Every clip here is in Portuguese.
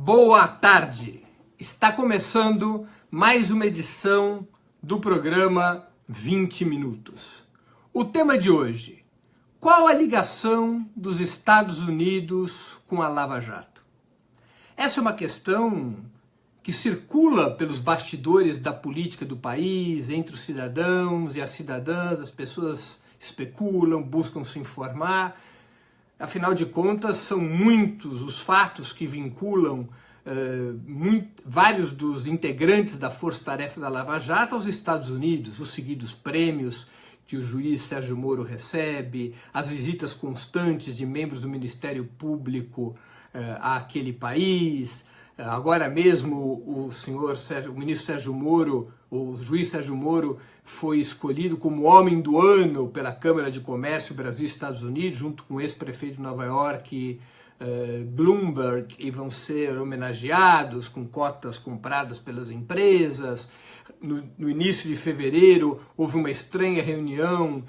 Boa tarde! Está começando mais uma edição do programa 20 Minutos. O tema de hoje: qual a ligação dos Estados Unidos com a Lava Jato? Essa é uma questão que circula pelos bastidores da política do país, entre os cidadãos e as cidadãs. As pessoas especulam, buscam se informar. Afinal de contas, são muitos os fatos que vinculam vários dos integrantes da Força-Tarefa da Lava Jato aos Estados Unidos, os seguidos prêmios que o juiz Sérgio Moro recebe, as visitas constantes de membros do Ministério Público àquele país. Agora mesmo o ministro Sérgio Moro, o juiz Sérgio Moro, foi escolhido como Homem do Ano pela Câmara de Comércio Brasil e Estados Unidos, junto com o ex-prefeito de Nova York, Bloomberg, e vão ser homenageados com cotas compradas pelas empresas. No início de fevereiro houve uma estranha reunião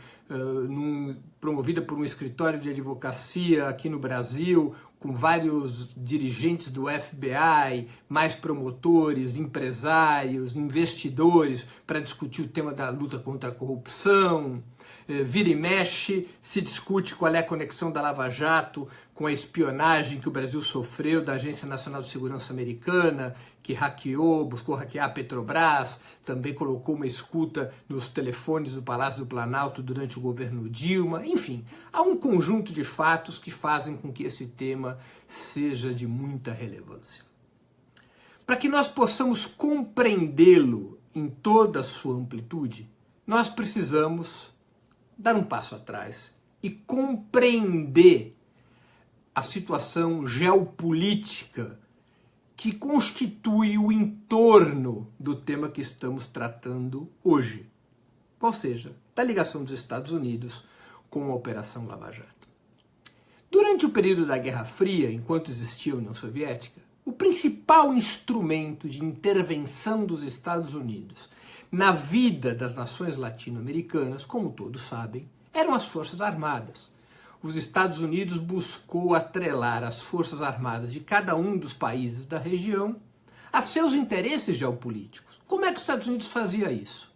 promovida por um escritório de advocacia aqui no Brasil, com vários dirigentes do FBI, mais promotores, empresários, investidores, para discutir o tema da luta contra a corrupção. Vira e mexe, se discute qual é a conexão da Lava Jato com a espionagem que o Brasil sofreu da Agência Nacional de Segurança Americana, que buscou hackear a Petrobras, também colocou uma escuta nos telefones do Palácio do Planalto durante o governo Dilma. Enfim, há um conjunto de fatos que fazem com que esse tema seja de muita relevância. Para que nós possamos compreendê-lo em toda a sua amplitude, nós precisamos dar um passo atrás e compreender a situação geopolítica que constitui o entorno do tema que estamos tratando hoje, ou seja, da ligação dos Estados Unidos com a Operação Lava Jato. Durante o período da Guerra Fria, enquanto existia a União Soviética, o principal instrumento de intervenção dos Estados Unidos na vida das nações latino-americanas, como todos sabem, eram as Forças Armadas. Os Estados Unidos buscou atrelar as Forças Armadas de cada um dos países da região a seus interesses geopolíticos. Como é que os Estados Unidos fazia isso?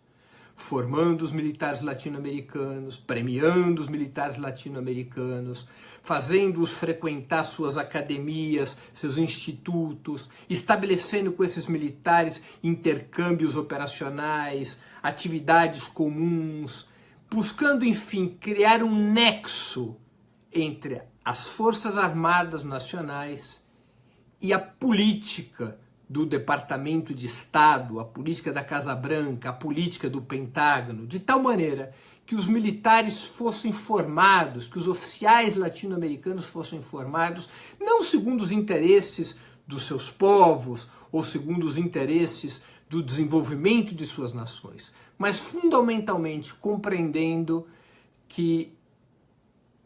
Formando os militares latino-americanos, premiando os militares latino-americanos, fazendo-os frequentar suas academias, seus institutos, estabelecendo com esses militares intercâmbios operacionais, atividades comuns, buscando, enfim, criar um nexo entre as Forças Armadas Nacionais e a política do Departamento de Estado, a política da Casa Branca, a política do Pentágono, de tal maneira que os militares fossem formados, que os oficiais latino-americanos fossem formados, não segundo os interesses dos seus povos ou segundo os interesses do desenvolvimento de suas nações, mas fundamentalmente compreendendo que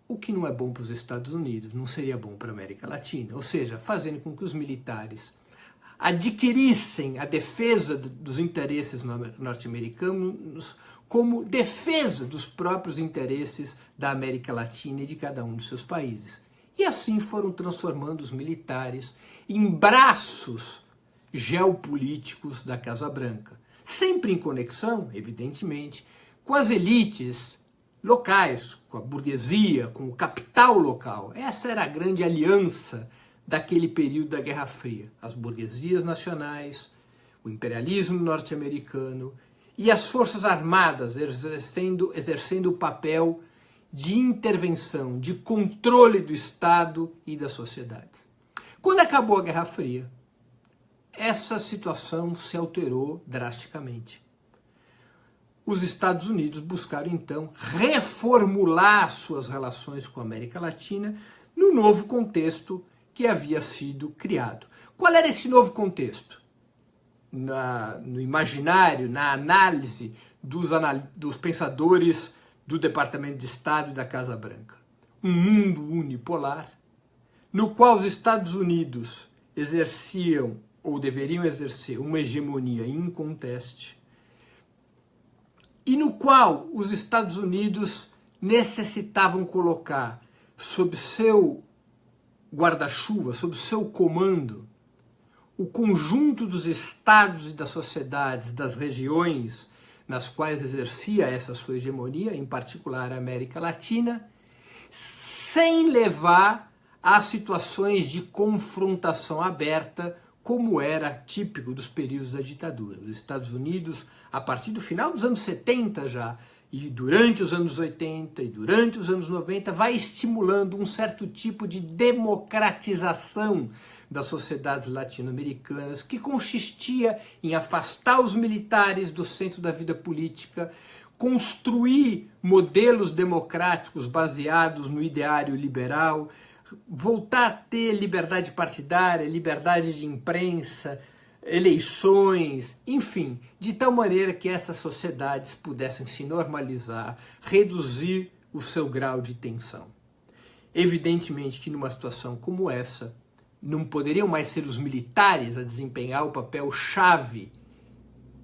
o que não é bom para os Estados Unidos não seria bom para a América Latina, ou seja, fazendo com que os militares adquirissem a defesa dos interesses norte-americanos como defesa dos próprios interesses da América Latina e de cada um dos seus países. E assim foram transformando os militares em braços geopolíticos da Casa Branca, sempre em conexão, evidentemente, com as elites locais, com a burguesia, com o capital local. Essa era a grande aliança daquele período da Guerra Fria. As burguesias nacionais, o imperialismo norte-americano e as Forças Armadas exercendo o papel de intervenção, de controle do Estado e da sociedade. Quando acabou a Guerra Fria, essa situação se alterou drasticamente. Os Estados Unidos buscaram, então, reformular suas relações com a América Latina no novo contexto que havia sido criado. Qual era esse novo contexto? No imaginário, na análise dos pensadores do Departamento de Estado e da Casa Branca. Um mundo unipolar, no qual os Estados Unidos exerciam ou deveriam exercer uma hegemonia inconteste, e no qual os Estados Unidos necessitavam colocar sob seu guarda-chuva, sob seu comando, o conjunto dos estados e das sociedades das regiões nas quais exercia essa sua hegemonia, em particular a América Latina, sem levar a situações de confrontação aberta, como era típico dos períodos da ditadura. Os Estados Unidos, a partir do final dos anos 70 já, e durante os anos 80 e durante os anos 90, vai estimulando um certo tipo de democratização das sociedades latino-americanas, que consistia em afastar os militares do centro da vida política, construir modelos democráticos baseados no ideário liberal, voltar a ter liberdade partidária, liberdade de imprensa, eleições, enfim, de tal maneira que essas sociedades pudessem se normalizar, reduzir o seu grau de tensão. Evidentemente que numa situação como essa, não poderiam mais ser os militares a desempenhar o papel chave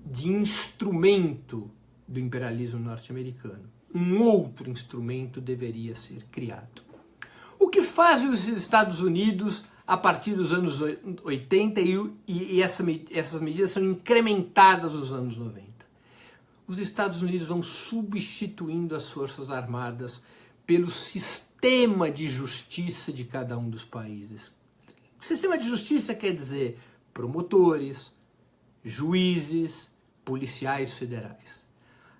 de instrumento do imperialismo norte-americano. Um outro instrumento deveria ser criado. O que fazem os Estados Unidos a partir dos anos 80 e essas medidas são incrementadas nos anos 90? Os Estados Unidos vão substituindo as forças armadas pelo sistema de justiça de cada um dos países. Sistema de justiça quer dizer promotores, juízes, policiais federais.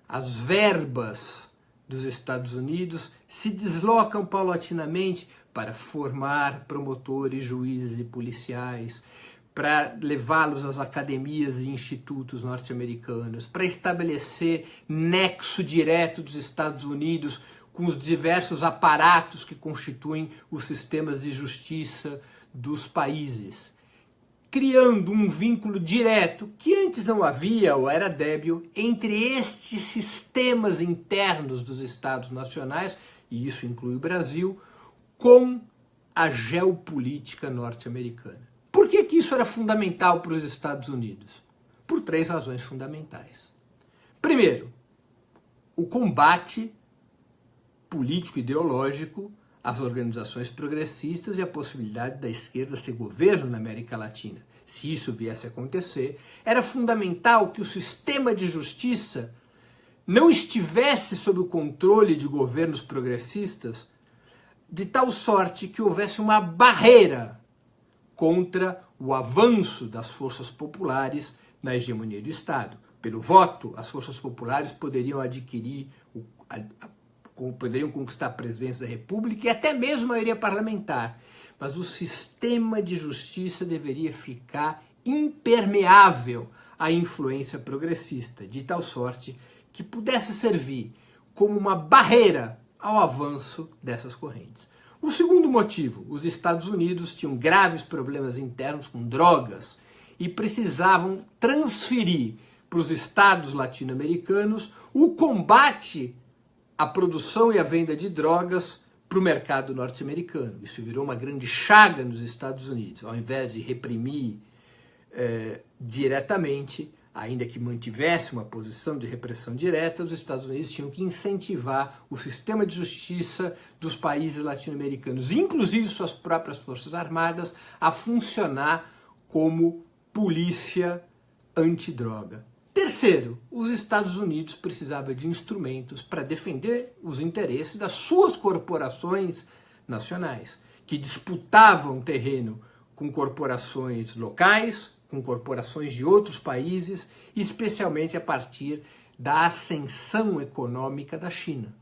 As verbas dos Estados Unidos se deslocam paulatinamente para formar promotores, juízes e policiais, para levá-los às academias e institutos norte-americanos, para estabelecer nexo direto dos Estados Unidos com os diversos aparatos que constituem os sistemas de justiça dos países, criando um vínculo direto, que antes não havia ou era débil, entre estes sistemas internos dos Estados nacionais, e isso inclui o Brasil, com a geopolítica norte-americana. Por que isso era fundamental para os Estados Unidos? Por 3 razões fundamentais. Primeiro, o combate político-ideológico às organizações progressistas e a possibilidade da esquerda ter governo na América Latina. Se isso viesse a acontecer, era fundamental que o sistema de justiça não estivesse sob o controle de governos progressistas, de tal sorte que houvesse uma barreira contra o avanço das forças populares na hegemonia do Estado. Pelo voto, as forças populares poderiam poderiam conquistar a presidência da República e até mesmo a maioria parlamentar. Mas o sistema de justiça deveria ficar impermeável à influência progressista, de tal sorte que pudesse servir como uma barreira ao avanço dessas correntes. O segundo motivo, os Estados Unidos tinham graves problemas internos com drogas e precisavam transferir para os estados latino-americanos o combate à produção e à venda de drogas para o mercado norte-americano. Isso virou uma grande chaga nos Estados Unidos. Ao invés de reprimir diretamente, ainda que mantivesse uma posição de repressão direta, os Estados Unidos tinham que incentivar o sistema de justiça dos países latino-americanos, inclusive suas próprias forças armadas, a funcionar como polícia antidroga. Terceiro, os Estados Unidos precisavam de instrumentos para defender os interesses das suas corporações nacionais, que disputavam terreno com corporações locais, com corporações de outros países, especialmente a partir da ascensão econômica da China.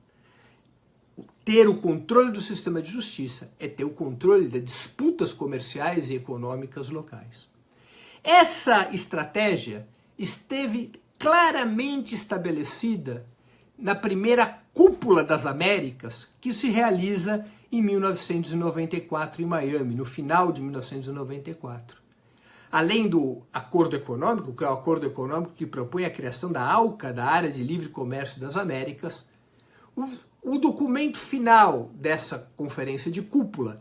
Ter o controle do sistema de justiça é ter o controle das disputas comerciais e econômicas locais. Essa estratégia esteve claramente estabelecida na primeira Cúpula das Américas, que se realiza em 1994 em Miami, no final de 1994. Além do acordo econômico, que é o acordo econômico que propõe a criação da ALCA, da Área de Livre Comércio das Américas, o documento final dessa conferência de cúpula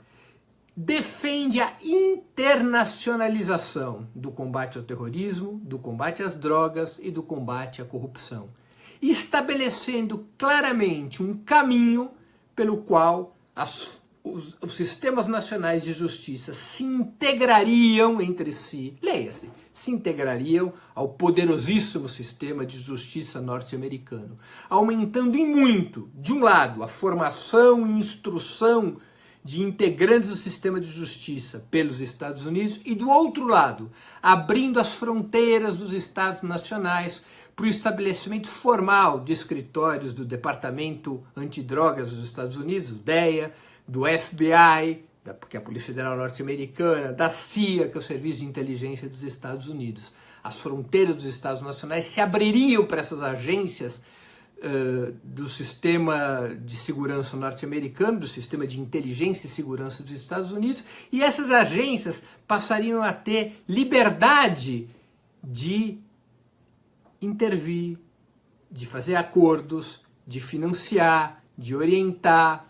defende a internacionalização do combate ao terrorismo, do combate às drogas e do combate à corrupção, estabelecendo claramente um caminho pelo qual os sistemas nacionais de justiça se integrariam entre si, leia-se, se integrariam ao poderosíssimo sistema de justiça norte-americano, aumentando em muito, de um lado, a formação e instrução de integrantes do sistema de justiça pelos Estados Unidos e, do outro lado, abrindo as fronteiras dos Estados nacionais para o estabelecimento formal de escritórios do Departamento Antidrogas dos Estados Unidos, o DEA, do FBI, que é a Polícia Federal Norte-Americana, da CIA, que é o Serviço de Inteligência dos Estados Unidos. As fronteiras dos Estados nacionais se abririam para essas agências do sistema de segurança norte-americano, do sistema de inteligência e segurança dos Estados Unidos, e essas agências passariam a ter liberdade de intervir, de fazer acordos, de financiar, de orientar,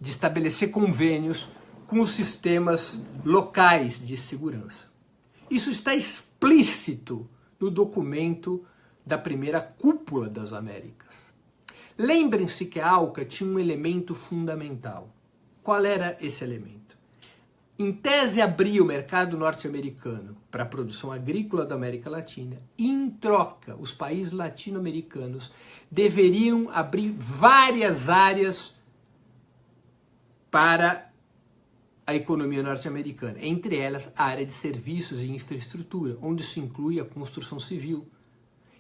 de estabelecer convênios com os sistemas locais de segurança. Isso está explícito no documento da primeira cúpula das Américas. Lembrem-se que a ALCA tinha um elemento fundamental. Qual era esse elemento? Em tese, abrir o mercado norte-americano para a produção agrícola da América Latina. E, em troca, os países latino-americanos deveriam abrir várias áreas para a economia norte-americana, entre elas a área de serviços e infraestrutura, onde se inclui a construção civil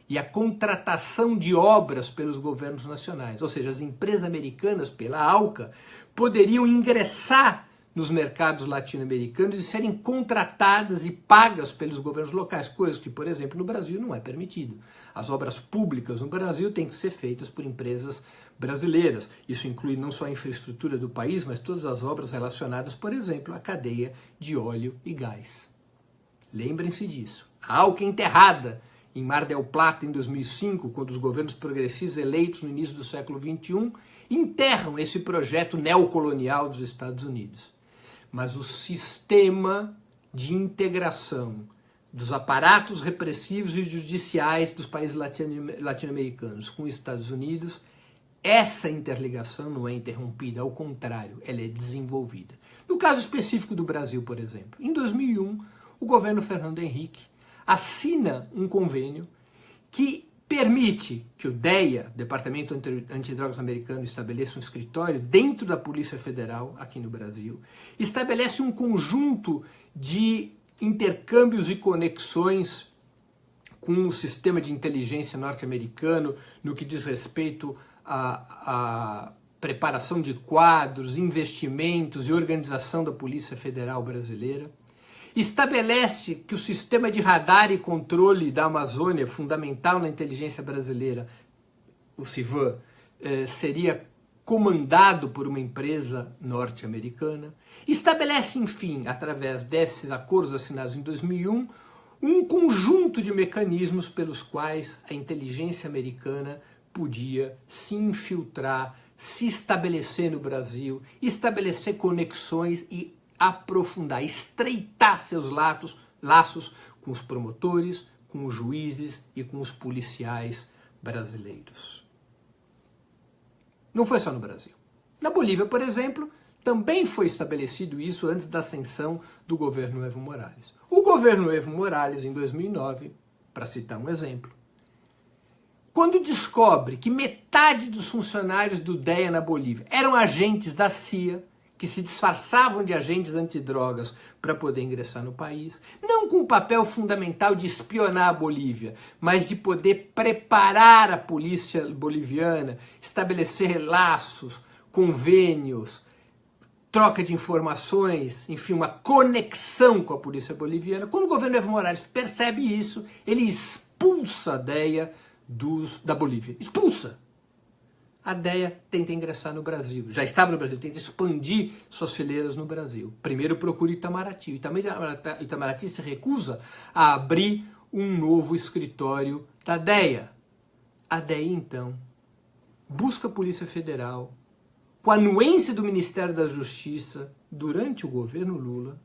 e a contratação de obras pelos governos nacionais, ou seja, as empresas americanas, pela ALCA, poderiam ingressar nos mercados latino-americanos e serem contratadas e pagas pelos governos locais, coisa que, por exemplo, no Brasil não é permitido. As obras públicas no Brasil têm que ser feitas por empresas brasileiras. Isso inclui não só a infraestrutura do país, mas todas as obras relacionadas, por exemplo, à cadeia de óleo e gás. Lembrem-se disso. A ALCA enterrada em Mar del Plata em 2005, quando os governos progressistas eleitos no início do século XXI enterram esse projeto neocolonial dos Estados Unidos. Mas o sistema de integração dos aparatos repressivos e judiciais dos países latino-americanos com os Estados Unidos, essa interligação não é interrompida, ao contrário, ela é desenvolvida. No caso específico do Brasil, por exemplo, em 2001, o governo Fernando Henrique assina um convênio que permite que o DEA, Departamento Antidrogas Americano, estabeleça um escritório dentro da Polícia Federal, aqui no Brasil, estabelece um conjunto de intercâmbios e conexões com o sistema de inteligência norte-americano no que diz respeito à preparação de quadros, investimentos e organização da Polícia Federal brasileira. Estabelece que o sistema de radar e controle da Amazônia, fundamental na inteligência brasileira, o CIVAM, seria comandado por uma empresa norte-americana. Estabelece, enfim, através desses acordos assinados em 2001, um conjunto de mecanismos pelos quais a inteligência americana podia se infiltrar, se estabelecer no Brasil, estabelecer conexões e aprofundar, estreitar seus laços com os promotores, com os juízes e com os policiais brasileiros. Não foi só no Brasil. Na Bolívia, por exemplo, também foi estabelecido isso antes da ascensão do governo Evo Morales. O governo Evo Morales, em 2009, para citar um exemplo, quando descobre que metade dos funcionários do DEA na Bolívia eram agentes da CIA, que se disfarçavam de agentes antidrogas para poder ingressar no país, não com o papel fundamental de espionar a Bolívia, mas de poder preparar a polícia boliviana, estabelecer laços, convênios, troca de informações, enfim, uma conexão com a polícia boliviana. Quando o governo Evo Morales percebe isso, ele expulsa a DEA da Bolívia. Expulsa! A DEA tenta ingressar no Brasil. Já estava no Brasil, tenta expandir suas fileiras no Brasil. Primeiro procura Itamaraty. Itamaraty se recusa a abrir um novo escritório da DEA. A DEA, então, busca a Polícia Federal, com a anuência do Ministério da Justiça, durante o governo Lula.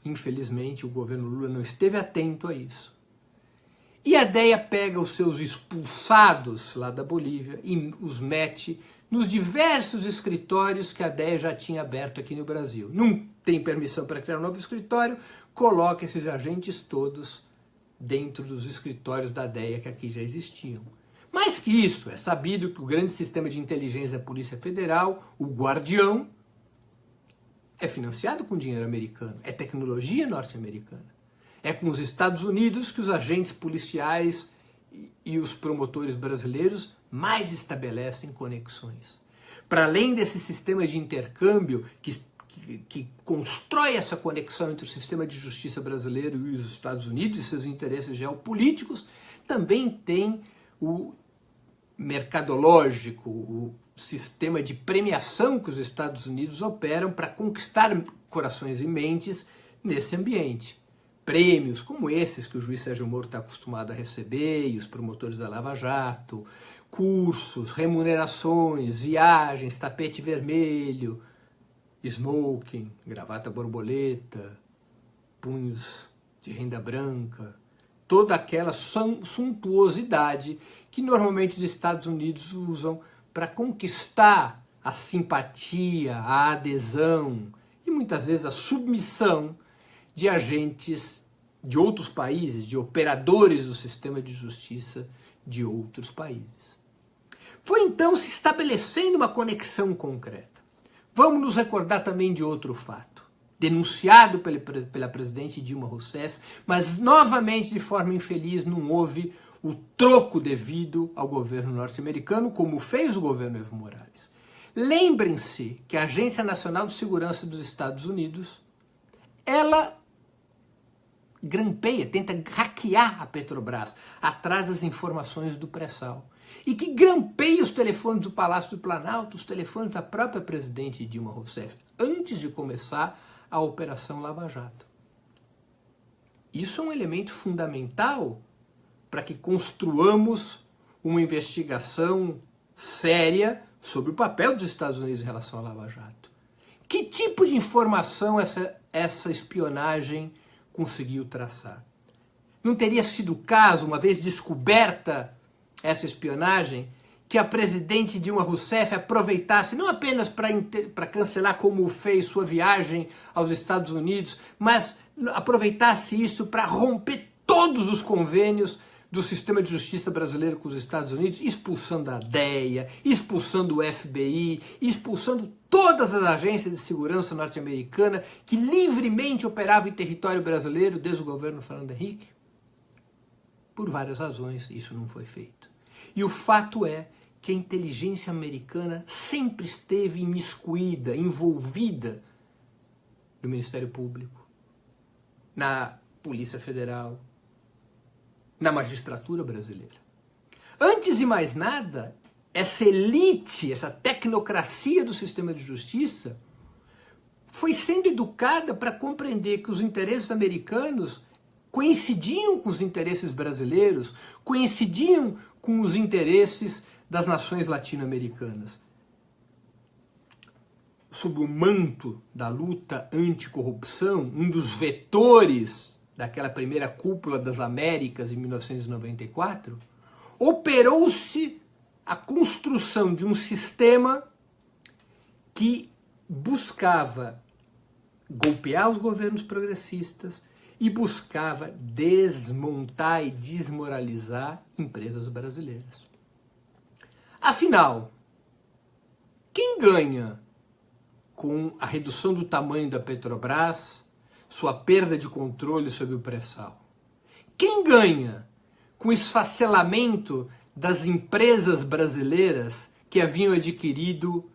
Infelizmente, o governo Lula não esteve atento a isso. E a DEA pega os seus expulsados lá da Bolívia e os mete nos diversos escritórios que a DEA já tinha aberto aqui no Brasil. Não tem permissão para criar um novo escritório, coloca esses agentes todos dentro dos escritórios da DEA que aqui já existiam. Mais que isso, é sabido que o grande sistema de inteligência da Polícia Federal, o Guardião, é financiado com dinheiro americano, é tecnologia norte-americana. É com os Estados Unidos que os agentes policiais e os promotores brasileiros mais estabelecem conexões. Para além desse sistema de intercâmbio que constrói essa conexão entre o sistema de justiça brasileiro e os Estados Unidos e seus interesses geopolíticos, também tem o mercadológico, o sistema de premiação que os Estados Unidos operam para conquistar corações e mentes nesse ambiente. Prêmios como esses que o juiz Sérgio Moro está acostumado a receber e os promotores da Lava Jato, cursos, remunerações, viagens, tapete vermelho, smoking, gravata borboleta, punhos de renda branca, toda aquela suntuosidade que normalmente os Estados Unidos usam para conquistar a simpatia, a adesão e muitas vezes a submissão de agentes de outros países, de operadores do sistema de justiça de outros países. Foi então se estabelecendo uma conexão concreta. Vamos nos recordar também de outro fato, denunciado pela presidente Dilma Rousseff, mas novamente de forma infeliz não houve o troco devido ao governo norte-americano, como fez o governo Evo Morales. Lembrem-se que a Agência Nacional de Segurança dos Estados Unidos, ela grampeia, tenta hackear a Petrobras atrás das informações do pré-sal. E que grampeia os telefones do Palácio do Planalto, os telefones da própria presidente Dilma Rousseff, antes de começar a Operação Lava Jato. Isso é um elemento fundamental para que construamos uma investigação séria sobre o papel dos Estados Unidos em relação à Lava Jato. Que tipo de informação essa espionagem conseguiu traçar? Não teria sido o caso, uma vez descoberta essa espionagem, que a presidente Dilma Rousseff aproveitasse não apenas para cancelar como fez sua viagem aos Estados Unidos, mas aproveitasse isso para romper todos os convênios do sistema de justiça brasileiro com os Estados Unidos, expulsando a DEA, expulsando o FBI, expulsando todas as agências de segurança norte-americana que livremente operavam em território brasileiro desde o governo Fernando Henrique? Por várias razões, isso não foi feito. E o fato é que a inteligência americana sempre esteve imiscuída, envolvida no Ministério Público, na Polícia Federal, na magistratura brasileira. Antes de mais nada, essa elite, essa tecnocracia do sistema de justiça foi sendo educada para compreender que os interesses americanos coincidiam com os interesses brasileiros, coincidiam com os interesses das nações latino-americanas. Sob o manto da luta anticorrupção, um dos vetores daquela primeira cúpula das Américas em 1994, operou-se a construção de um sistema que buscava golpear os governos progressistas e buscava desmontar e desmoralizar empresas brasileiras. Afinal, quem ganha com a redução do tamanho da Petrobras, sua perda de controle sobre o pré-sal? Quem ganha com o esfacelamento das empresas brasileiras que haviam adquirido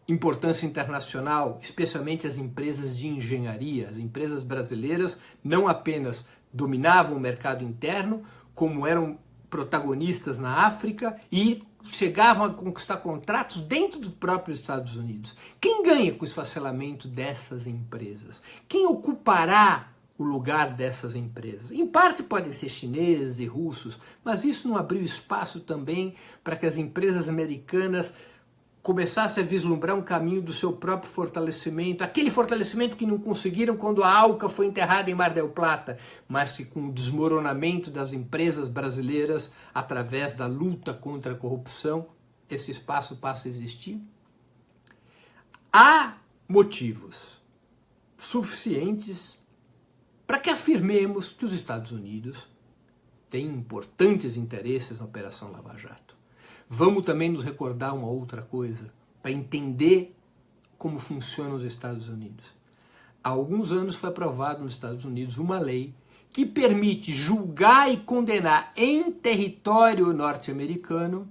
importância internacional, especialmente as empresas de engenharia? As empresas brasileiras não apenas dominavam o mercado interno, como eram protagonistas na África e chegavam a conquistar contratos dentro dos próprios Estados Unidos. Quem ganha com o esfacelamento dessas empresas? Quem ocupará o lugar dessas empresas? Em parte podem ser chineses e russos, mas isso não abriu espaço também para que as empresas americanas começassem a vislumbrar um caminho do seu próprio fortalecimento, aquele fortalecimento que não conseguiram quando a Alca foi enterrada em Mar del Plata, mas que com o desmoronamento das empresas brasileiras através da luta contra a corrupção esse espaço passa a existir? Há motivos suficientes para que afirmemos que os Estados Unidos têm importantes interesses na Operação Lava Jato. Vamos também nos recordar uma outra coisa, para entender como funcionam os Estados Unidos. Há alguns anos foi aprovada nos Estados Unidos uma lei que permite julgar e condenar em território norte-americano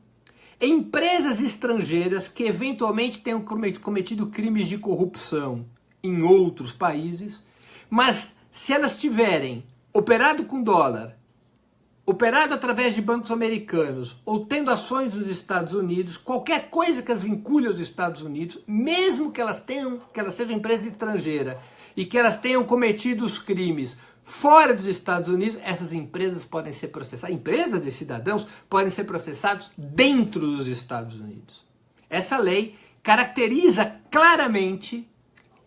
empresas estrangeiras que eventualmente tenham cometido crimes de corrupção em outros países, mas se elas tiverem operado com dólar, operado através de bancos americanos ou tendo ações nos Estados Unidos, qualquer coisa que as vincule aos Estados Unidos, mesmo que elas sejam empresa estrangeira e que elas tenham cometido os crimes fora dos Estados Unidos, essas empresas podem ser processadas, empresas e cidadãos podem ser processados dentro dos Estados Unidos. Essa lei caracteriza claramente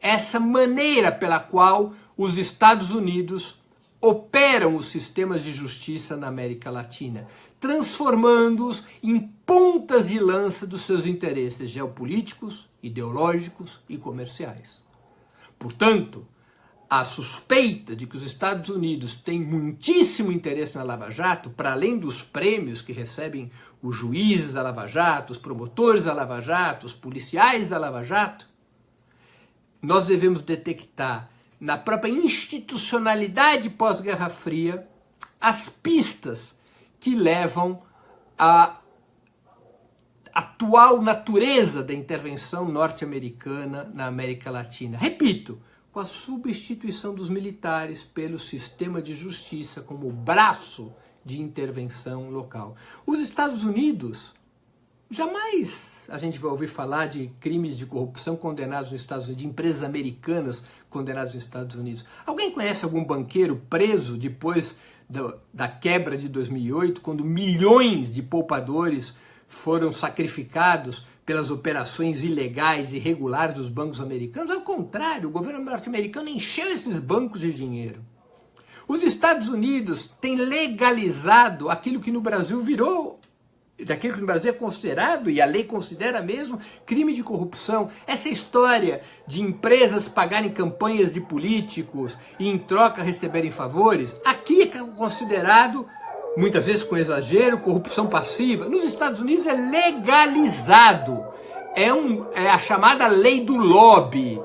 essa maneira pela qual os Estados Unidos operam os sistemas de justiça na América Latina, transformando-os em pontas de lança dos seus interesses geopolíticos, ideológicos e comerciais. Portanto, a suspeita de que os Estados Unidos têm muitíssimo interesse na Lava Jato, para além dos prêmios que recebem os juízes da Lava Jato, os promotores da Lava Jato, os policiais da Lava Jato, nós devemos detectar na própria institucionalidade pós-Guerra Fria as pistas que levam à atual natureza da intervenção norte-americana na América Latina. Repito, com a substituição dos militares pelo sistema de justiça como braço de intervenção local. Os Estados Unidos, jamais a gente vai ouvir falar de crimes de corrupção condenados nos Estados Unidos, de empresas americanas condenadas nos Estados Unidos. Alguém conhece algum banqueiro preso depois da quebra de 2008, quando milhões de poupadores foram sacrificados pelas operações ilegais e irregulares dos bancos americanos? Ao contrário, o governo norte-americano encheu esses bancos de dinheiro. Os Estados Unidos têm legalizado aquilo que no Brasil daquilo que no Brasil é considerado, e a lei considera mesmo, crime de corrupção. Essa história de empresas pagarem campanhas de políticos e em troca receberem favores, aqui é considerado, muitas vezes com exagero, corrupção passiva. Nos Estados Unidos é legalizado. É a chamada lei do lobby.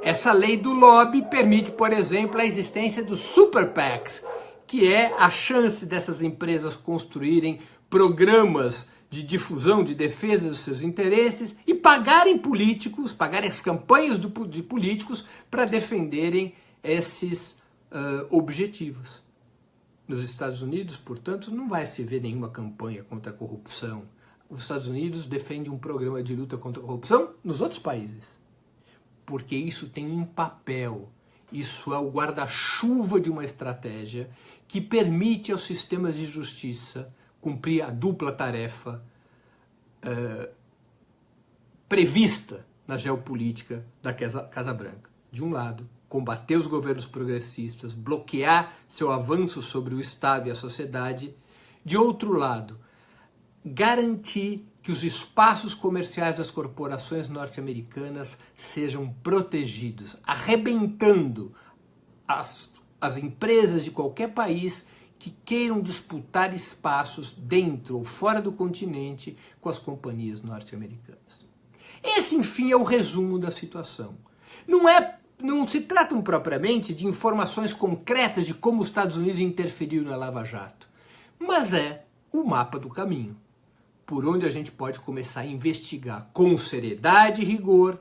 Essa lei do lobby permite, por exemplo, a existência dos super PACs, que é a chance dessas empresas construírem programas de difusão, de defesa dos seus interesses e pagarem políticos, pagarem as campanhas de políticos para defenderem esses objetivos. Nos Estados Unidos, portanto, não vai se ver nenhuma campanha contra a corrupção. Os Estados Unidos defendem um programa de luta contra a corrupção nos outros países, porque isso tem um papel, isso é o guarda-chuva de uma estratégia que permite aos sistemas de justiça cumprir a dupla tarefa prevista na geopolítica da Casa Branca. De um lado, combater os governos progressistas, bloquear seu avanço sobre o Estado e a sociedade. De outro lado, garantir que os espaços comerciais das corporações norte-americanas sejam protegidos, arrebentando as empresas de qualquer país que queiram disputar espaços dentro ou fora do continente com as companhias norte-americanas. Esse, enfim, é o resumo da situação. Não se tratam propriamente de informações concretas de como os Estados Unidos interferiu na Lava Jato, mas é o mapa do caminho, por onde a gente pode começar a investigar com seriedade e rigor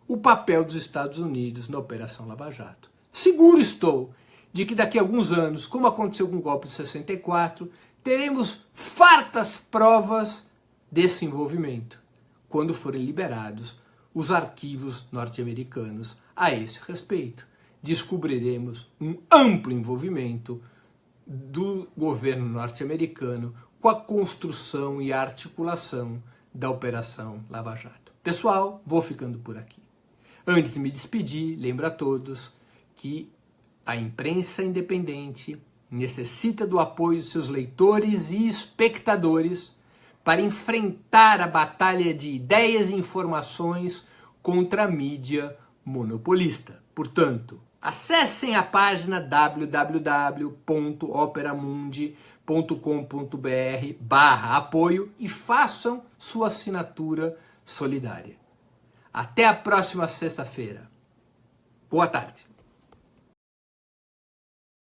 o papel dos Estados Unidos na Operação Lava Jato. Seguro estou de que daqui a alguns anos, como aconteceu com o golpe de 64, teremos fartas provas desse envolvimento, quando forem liberados os arquivos norte-americanos a esse respeito. Descobriremos um amplo envolvimento do governo norte-americano com a construção e a articulação da Operação Lava Jato. Pessoal, vou ficando por aqui. Antes de me despedir, lembro a todos que a imprensa independente necessita do apoio de seus leitores e espectadores para enfrentar a batalha de ideias e informações contra a mídia monopolista. Portanto, acessem a página www.operamundi.com.br/apoio e façam sua assinatura solidária. Até a próxima sexta-feira. Boa tarde.